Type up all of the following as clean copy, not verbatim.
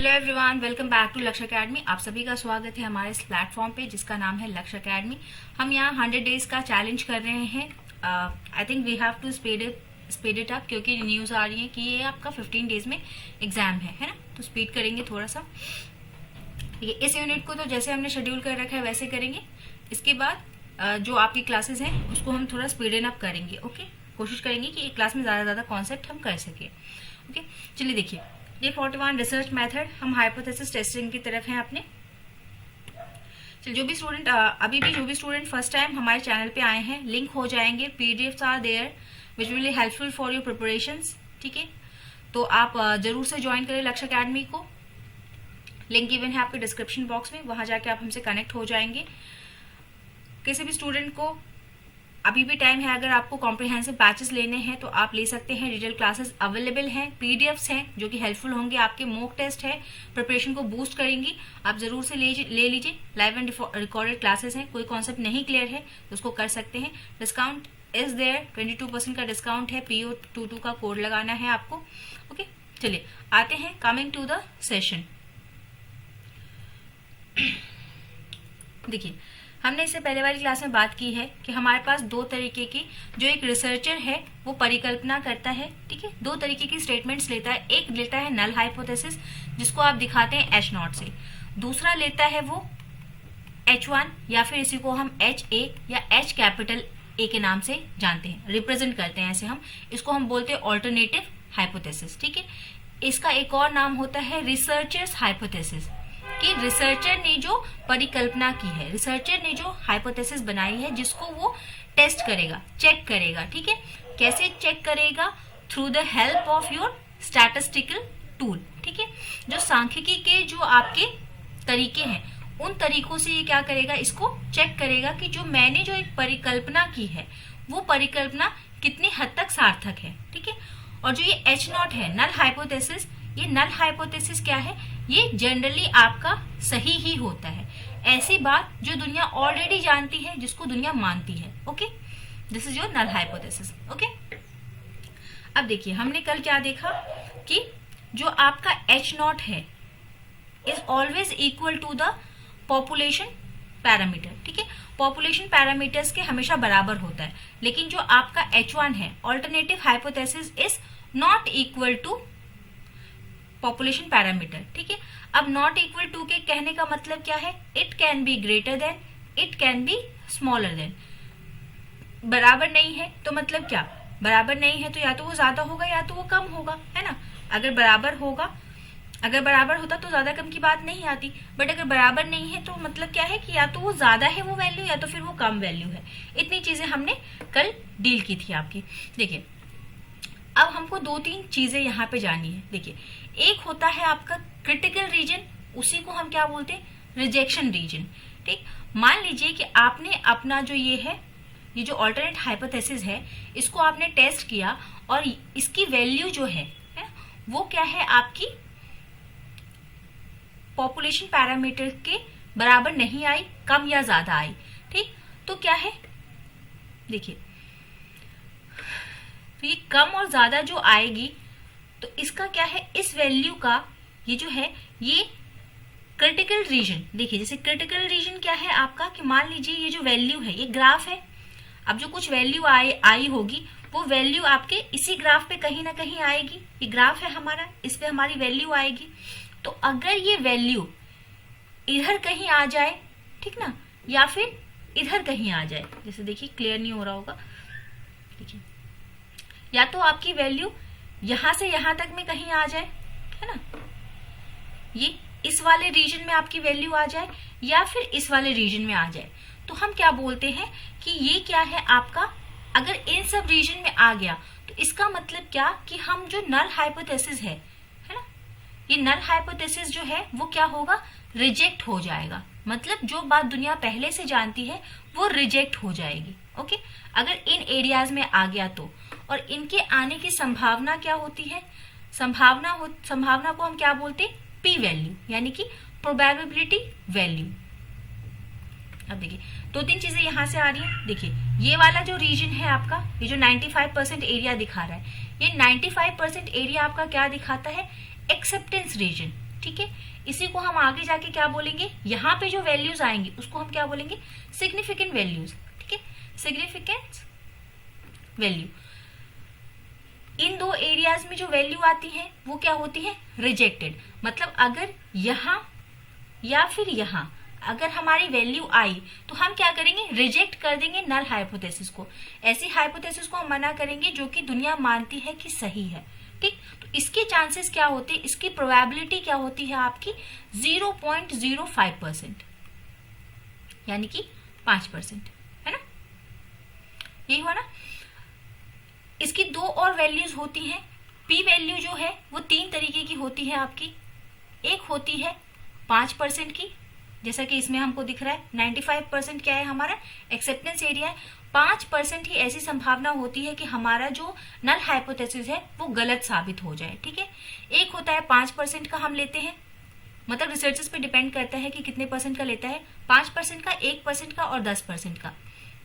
Hello everyone, welcome back to Lakshya academy. आप सभी का स्वागत है हमारे इस प्लेटफॉर्म पे जिसका नाम है लक्ष्य एकेडमी। हम यहाँ 100 डेज का चैलेंज कर रहे हैं। I think we have to speed it up, क्योंकि न्यूज आ रही है कि ये आपका 15 डेज में एग्जाम है ना। तो स्पीड करेंगे थोड़ा सा। ठीक है, इस यूनिट को तो जैसे हमने शेड्यूल कर रखा है वैसे करेंगे। इसके बाद जो आपकी क्लासेस हैं उसको हम थोड़ा स्पीड अप करेंगे। ओके, कोशिश करेंगे कि एक क्लास में ज्यादा कॉन्सेप्ट हम कर सके। ओके, चलिए देखिए, ये 41 रिसर्च मेथड, हम हाइपोथेसिस टेस्टिंग की तरफ हैं अपने। चलिए, जो भी स्टूडेंट फर्स्ट टाइम हमारे चैनल पे आए हैं, लिंक हो जाएंगे, PDFs are there which will be helpful for your preparations. ठीक है, तो आप जरूर से ज्वाइन करें लक्ष्य एकेडमी को। लिंक गिवन है आपके डिस्क्रिप्शन बॉक्स में, वहां जाके आप हमसे कनेक्ट हो जाएंगे। किसी भी स्टूडेंट को अभी भी टाइम है, अगर आपको कॉम्प्रिहेंसिव बैचेस लेने हैं तो आप ले सकते हैं। डिटेल क्लासेस अवेलेबल हैं, पीडीएफ्स हैं जो कि हेल्पफुल होंगे, आपके मॉक टेस्ट है, प्रिपरेशन को बूस्ट करेंगी। आप जरूर से ले लीजिए। लाइव एंड रिकॉर्डेड क्लासेस हैं, कोई कॉन्सेप्ट नहीं क्लियर है तो उसको कर सकते हैं। डिस्काउंट इज देयर, 22% का डिस्काउंट है। PO22 का कोड लगाना है आपको। ओके, चलिए आते हैं कमिंग टू द सेशन। देखिए, हमने इससे पहले वाली क्लास में बात की है कि हमारे पास दो तरीके की, जो एक रिसर्चर है वो परिकल्पना करता है। ठीक है, दो तरीके की स्टेटमेंट्स लेता है। एक लेता है नल हाइपोथेसिस, जिसको आप दिखाते हैं H0 से। दूसरा लेता है वो H1, या फिर इसी को हम HA या H कैपिटल A के नाम से जानते हैं, रिप्रेजेंट करते हैं ऐसे हम। इसको हम बोलते हैं ऑल्टरनेटिव हाइपोथेसिस। ठीक है, इसका एक और नाम होता है रिसर्चर्स हाइपोथेसिस, कि रिसर्चर ने जो परिकल्पना की है, रिसर्चर ने जो हाइपोथेसिस बनाई है, जिसको वो टेस्ट करेगा, चेक करेगा। ठीक है, कैसे चेक करेगा? Through the help of your statistical tool. ठीक है, जो सांख्यिकी के जो आपके तरीके हैं, उन तरीकों से ये क्या करेगा, इसको चेक करेगा कि जो मैंने जो एक परिकल्पना की है वो परिकल्पना कितनी हद तक सार्थक है। ठीक है, और जो ये H0 है, नल हाइपोथेसिस, ये नल हाइपोथेसिस क्या है? ये जनरली आपका सही ही होता है। ऐसी बात जो दुनिया ऑलरेडी जानती है, जिसको दुनिया मानती है। Okay, this is your null hypothesis. Okay, अब देखिए, हमने कल क्या देखा कि जो आपका H0 है is always equal to the population parameter. ठीक है, पॉपुलेशन पैरामीटर्स के हमेशा बराबर होता है। लेकिन जो आपका H1 है, alternative hypothesis, is not equal to population parameter. ठीक है, अब नॉट इक्वल टू के कहने का मतलब क्या है? It can be greater than, it can be smaller than. बराबर नहीं है तो मतलब क्या? बराबर नहीं है तो या तो वो ज्यादा होगा या तो वो कम होगा, है ना। अगर बराबर होता तो ज्यादा कम की बात नहीं आती, बट अगर बराबर नहीं है तो मतलब क्या है कि या तो वो ज्यादा है वो वैल्यू, या तो फिर वो कम वैल्यू है। इतनी चीजें हमने कल डील की थी आपकी। देखिए, अब हमको दो तीन चीजें यहाँ पे जाननी है। देखिए, एक होता है आपका क्रिटिकल रीजन, उसी को हम क्या बोलते हैं? Rejection region. ठीक, मान लीजिए कि आपने अपना जो ये जो ऑल्टरनेट हाइपोथेसिस है, इसको आपने टेस्ट किया और इसकी वैल्यू जो है वो क्या है? आपकी पॉपुलेशन पैरामीटर के बराबर नहीं आई, कम या ज्यादा आई। ठीक, तो क्या है? देखिए, तो ये कम और ज्यादा जो आएगी तो इसका क्या है? इस वैल्यू का ये जो है ये क्रिटिकल रीजन। देखिए, जैसे क्रिटिकल रीजन क्या है आपका, कि मान लीजिए ये जो वैल्यू है, ये ग्राफ है। अब जो कुछ वैल्यू आई होगी, वो वैल्यू आपके इसी ग्राफ पे कहीं ना कहीं आएगी। ये ग्राफ है हमारा, इस पे हमारी वैल्यू आएगी। तो अगर ये वैल्यू इधर कहीं आ जाए, ठीक ना, या फिर इधर कहीं आ जाए, जैसे देखिए क्लियर नहीं हो रहा होगा, देखिए, या तो आपकी वैल्यू यहां से यहां तक में कहीं आ जाए, है ना, ये इस वाले रीजन में आपकी वैल्यू आ जाए, या फिर इस वाले रीजन में आ जाए, तो हम क्या बोलते हैं कि ये क्या है आपका? अगर इन सब रीजन में आ गया तो इसका मतलब क्या कि हम जो नल हाइपोथेसिस है ना, ये नल हाइपोथेसिस जो है वो क्या होगा? रिजेक्ट हो जाएगा। मतलब जो बात दुनिया पहले से जानती है वो रिजेक्ट हो जाएगी। ओके, अगर इन एरियाज में आ गया तो, और इनके आने की संभावना क्या होती है? संभावना को हम क्या बोलते हैं? पी वैल्यू, यानी कि प्रोबेबिलिटी वैल्यू। अब देखिए, दो तीन चीजें यहां से आ रही हैं। देखिए, ये वाला जो रीजन है आपका, ये जो 95% एरिया दिखा रहा है, ये 95% एरिया आपका क्या दिखाता है? Acceptance region. ठीक है। इसी को हम आगे जाके क्या बोलेंगे, यहाँ पे जो वैल्यूज आएंगी उसको हम क्या बोलेंगे, सिग्निफिकेंट वैल्यूज, ठीक है, सिग्निफिकेंट वैल्यू। इन दो एरियाज में जो वैल्यू आती है वो क्या होती है, रिजेक्टेड। मतलब अगर यहाँ या फिर यहाँ अगर हमारी वैल्यू आई तो हम क्या करेंगे, रिजेक्ट कर देंगे नल हाइपोथेसिस को। ऐसी हाइपोथेसिस को हम मना करेंगे जो कि दुनिया मानती है कि सही है, ठीक। तो इसके चांसेस क्या होते हैं, इसकी प्रोबेबिलिटी क्या होती है आपकी 0.05%, यानी कि 5%, है ना, यही हुआ ना। इसकी दो और वैल्यूज होती हैं। पी वैल्यू जो है वो 3 तरीके की होती है आपकी। एक होती है 5% की, जैसा कि इसमें हमको दिख रहा है 95% क्या है हमारा एक्सेप्टेंस एरिया है। 5% ही ऐसी संभावना होती है कि हमारा जो नल हाइपोथेसिस है वो गलत साबित हो जाए, ठीक है। एक होता है 5% का हम लेते हैं, मतलब रिसर्चर्स पे डिपेंड करता है कि कितने परसेंट का लेता है, 5% का, 1% का और 10% का।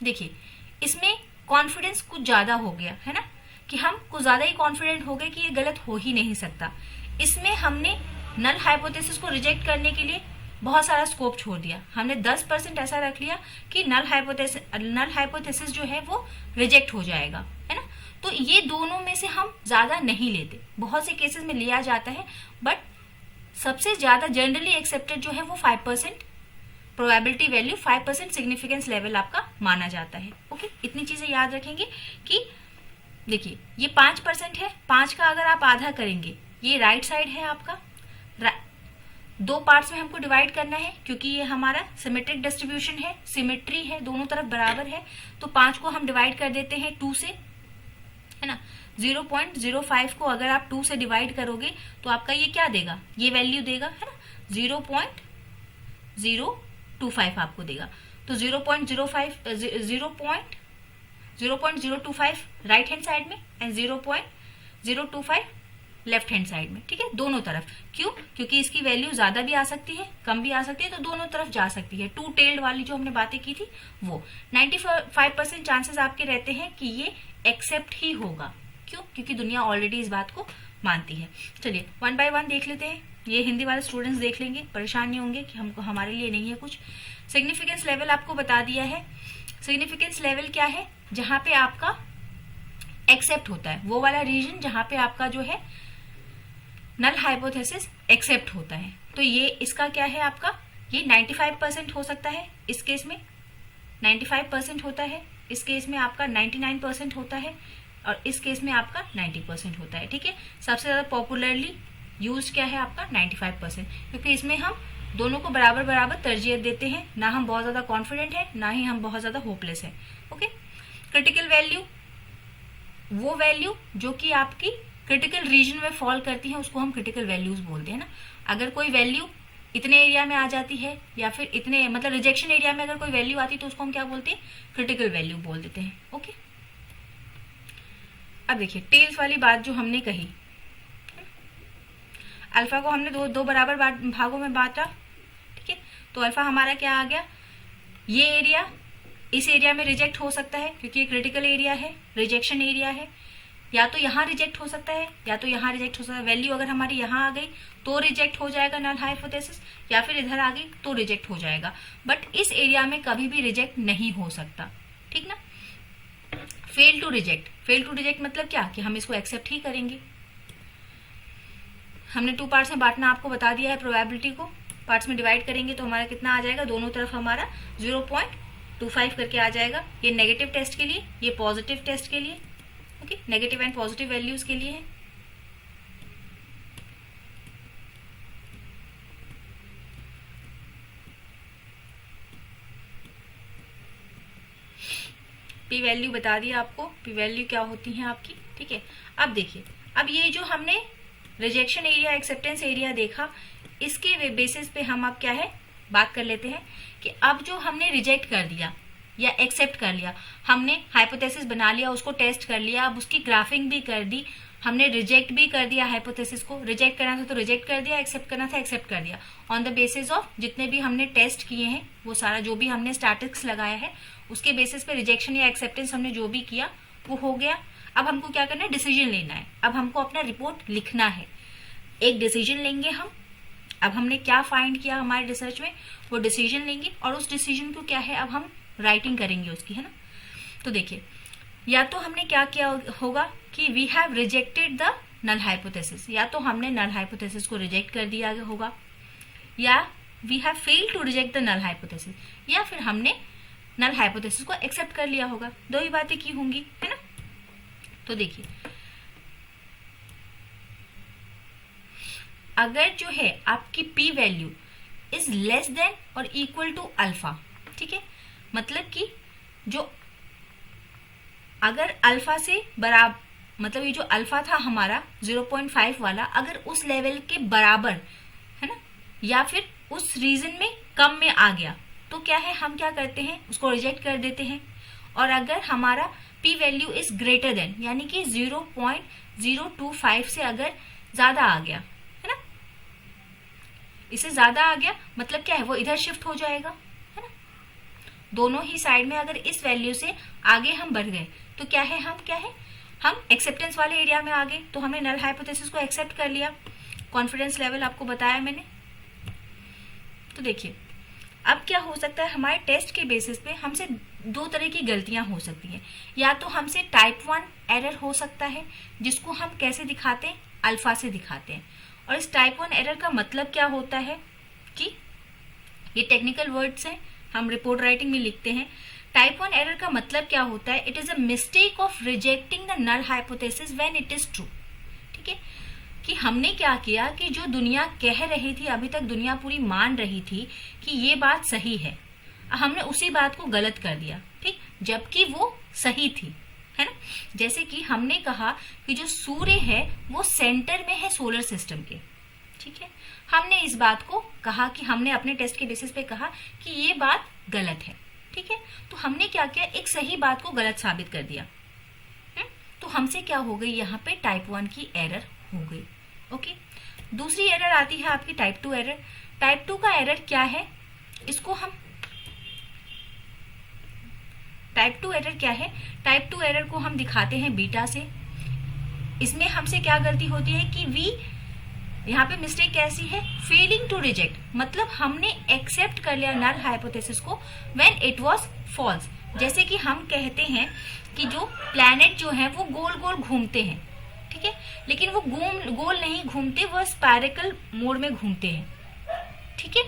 देखिए इसमें कॉन्फिडेंस कुछ ज्यादा हो गया है ना, कि हम कुछ ज्यादा ही कॉन्फिडेंट हो गए कि ये गलत हो ही नहीं सकता। इसमें हमने नल हाइपोथेसिस को रिजेक्ट करने के लिए बहुत सारा स्कोप छोड़ दिया। हमने 10% ऐसा रख लिया कि नल हाइपोथेसिस जो है वो रिजेक्ट हो जाएगा, है ना। तो ये दोनों में से हम ज्यादा नहीं लेते, बहुत से केसेस में लिया जाता है, बट सबसे ज्यादा जनरली एक्सेप्टेड जो है वो 5% प्रोबेबिलिटी वैल्यू, 5% सिग्निफिकेंस लेवल आपका माना जाता है। ओके, इतनी चीजें याद रखेंगे कि देखिए ये 5% है, 5 का अगर आप आधा करेंगे, ये राइट साइड है आपका, दो पार्ट्स में हमको डिवाइड करना है क्योंकि ये हमारा सिमेट्रिक डिस्ट्रीब्यूशन है, सिमेट्री है, दोनों तरफ बराबर है। तो 5 को हम डिवाइड कर देते हैं 2 से, है ना। 0.05 को अगर आप 2 से डिवाइड करोगे तो आपका ये क्या देगा, ये वैल्यू देगा, है ना, 0.025 आपको देगा। तो 0.025 राइट हैंड साइड में एंड 0.025 लेफ्ट हैंड साइड में, ठीक है, दोनों तरफ। क्यों, क्योंकि इसकी वैल्यू ज्यादा भी आ सकती है, कम भी आ सकती है, तो दोनों तरफ जा सकती है। 2 टेल्ड वाली जो हमने बातें की थी वो 95% चांसेस आपके रहते हैं कि ये एक्सेप्ट ही होगा। क्यों, क्योंकि दुनिया ऑलरेडी इस बात को मानती है। चलिए 1 बाय 1 देख लेते हैं। ये हिंदी वाले स्टूडेंट्स देख लेंगे, परेशान नहीं होंगे कि हमको हमारे लिए नहीं है कुछ। सिग्निफिकेंस लेवल आपको बता दिया है। सिग्निफिकेंस लेवल क्या है, जहां पे आपका एक्सेप्ट होता है, वो वाला रीजन जहां पे आपका जो है नल हाइपोथेसिस एक्सेप्ट होता है। तो ये इसका क्या है आपका, ये 95% हो सकता है, इस केस में 95% होता है, इस केस में आपका 99% होता है और इस केस में आपका 90% होता है, ठीक है। सबसे ज्यादा पॉपुलरली यूज क्या है आपका 95%, क्योंकि इसमें हम दोनों को बराबर बराबर तरजीह देते हैं, ना हम बहुत ज्यादा कॉन्फिडेंट है, ना ही हम बहुत ज्यादा होपलेस है। ओके, क्रिटिकल वैल्यू, वो वैल्यू जो कि आपकी क्रिटिकल रीजन में फॉल करती है उसको हम क्रिटिकल वैल्यूज बोलते हैं ना। अगर कोई वैल्यू इतने एरिया में आ जाती है या फिर इतने मतलब रिजेक्शन एरिया में अगर कोई वैल्यू आती है तो उसको हम क्या बोलते हैं, क्रिटिकल वैल्यू बोल देते हैं। ओके, अब देखिए टेल्स वाली बात जो हमने कही, अल्फा को हमने दो बराबर भागों में बांटा, ठीक है। तो अल्फा हमारा क्या आ गया, ये एरिया इस एरिया में रिजेक्ट हो सकता है क्योंकि ये क्रिटिकल एरिया है, रिजेक्शन एरिया है। या तो यहाँ रिजेक्ट हो सकता है या तो यहाँ रिजेक्ट हो सकता है। वैल्यू अगर हमारी यहाँ आ गई तो रिजेक्ट हो जाएगा नल हाइपोथेसिस, या फिर इधर आ गई तो रिजेक्ट हो जाएगा, बट इस एरिया में कभी भी रिजेक्ट नहीं हो सकता, ठीक ना। फेल टू रिजेक्ट मतलब क्या, कि हम इसको एक्सेप्ट ही करेंगे। हमने 2 पार्ट्स में बांटना आपको बता दिया है, प्रोबेबिलिटी को पार्ट्स में डिवाइड करेंगे तो हमारा कितना आ जाएगा, दोनों तरफ हमारा 0.25 करके आ जाएगा। ये नेगेटिव टेस्ट के लिए, ये पॉजिटिव टेस्ट के लिए, okay, negative and positive values के लिए है। पी वैल्यू बता दिया आपको, पी वैल्यू क्या होती है आपकी, ठीक है। अब देखिए, अब ये जो हमने रिजेक्शन एरिया एक्सेप्टेंस एरिया देखा, इसके बेसिस पे हम अब क्या है बात कर लेते हैं कि अब जो हमने रिजेक्ट कर दिया या एक्सेप्ट कर लिया, हमने हाइपोथेसिस बना लिया, उसको टेस्ट कर लिया, अब उसकी ग्राफिंग भी कर दी, हमने रिजेक्ट भी कर दिया हाइपोथेसिस को, रिजेक्ट करना था तो रिजेक्ट कर दिया, एक्सेप्ट करना था एक्सेप्ट कर दिया, ऑन द बेसिस ऑफ जितने भी हमने टेस्ट किए हैं, वो सारा जो भी हमने स्टैटिस्टिक्स लगाया है उसके बेसिस पे रिजेक्शन या एक्सेप्टेंस हमने जो भी किया वो हो गया। अब हमको क्या करना है, डिसीजन लेना है। अब हमको अपना रिपोर्ट लिखना है, एक डिसीजन लेंगे हम अब हमने क्या फाइंड किया हमारे रिसर्च में, वो डिसीजन लेंगे और उस डिसीजन को क्या है अब हम राइटिंग करेंगे उसकी, है ना। तो देखिए, या तो हमने क्या किया होगा कि we have rejected the null hypothesis, या तो हमने नल हाइपोथेसिस को रिजेक्ट कर दिया होगा, या we have failed to reject the null hypothesis, या फिर हमने नल हाइपोथेसिस को एक्सेप्ट कर लिया होगा। दो ही बातें की होंगी, है ना। तो देखिए, अगर जो है आपकी P value is less than और इक्वल टू अल्फा, ठीक है, मतलब कि जो अगर अल्फा से बराबर, मतलब ये जो अल्फा था हमारा 0.5 वाला, अगर उस लेवल के बराबर, है ना, या फिर उस रीजन में कम में आ गया, तो क्या है, हम क्या करते हैं, उसको रिजेक्ट कर देते हैं। और अगर हमारा P value is greater than, यानी कि 0.025 से अगर ज्यादा आ गया, है ना, इससे ज्यादा आ गया मतलब क्या है, वो इधर शिफ्ट हो जाएगा, है ना। दोनों ही साइड में अगर इस वैल्यू से आगे हम बढ़ गए तो क्या है, हम एक्सेप्टेंस वाले एरिया में आ गए, तो हमने नल हाइपोथेसिस को एक्सेप्ट कर लिया। कॉन्फिडेंस लेवल आपको बताया मैंने। तो देखिए, अब क्या हो सकता है, हमारे टेस्ट के बेसिस पे हमसे दो तरह की गलतियां हो सकती हैं। या तो हमसे टाइप 1 एरर हो सकता है, जिसको हम कैसे दिखाते हैं, अल्फा से दिखाते हैं। और इस टाइप 1 एरर का मतलब क्या होता है कि ये टेक्निकल वर्ड्स हैं, हम रिपोर्ट राइटिंग में लिखते हैं। टाइप 1 एरर का मतलब क्या होता है, it is a mistake of rejecting the null hypothesis when it is true, ठीक है, कि हमने क्या किया कि जो दुनिया कह रही थी, अभी तक दुनिया पूरी मान रही थी कि ये बात सही है, हमने उसी बात को गलत कर दिया, ठीक, जबकि वो सही थी, है ना। जैसे कि हमने कहा कि जो सूर्य है वो सेंटर में है सोलर सिस्टम के, ठीक है, हमने इस बात को कहा कि हमने अपने टेस्ट के बेसिस पे कहा कि ये बात गलत है, ठीक है। तो हमने क्या किया, एक सही बात को गलत साबित कर दिया। तो हमसे क्या हो गई, यहाँ पे टाइप 1 की एरर हो गई। ओके, दूसरी एरर आती है आपकी टाइप 2 एरर। टाइप 2 का एरर क्या है, इसको हम टाइप 2 एरर क्या है, टाइप 2 एरर को हम दिखाते हैं बीटा से। इसमें हमसे क्या गलती होती है कि वी, यहाँ पे मिस्टेक कैसी है, फेलिंग टू रिजेक्ट, मतलब हमने एक्सेप्ट कर लिया नल हाइपोथेसिस को व्हेन इट वाज फॉल्स। जैसे कि हम कहते हैं कि जो प्लैनेट जो है वो गोल गोल घूमते हैं, ठीक है, लेकिन वो गोल नहीं घूमते, वो स्पायरिकल मोड में घूमते हैं, ठीक है।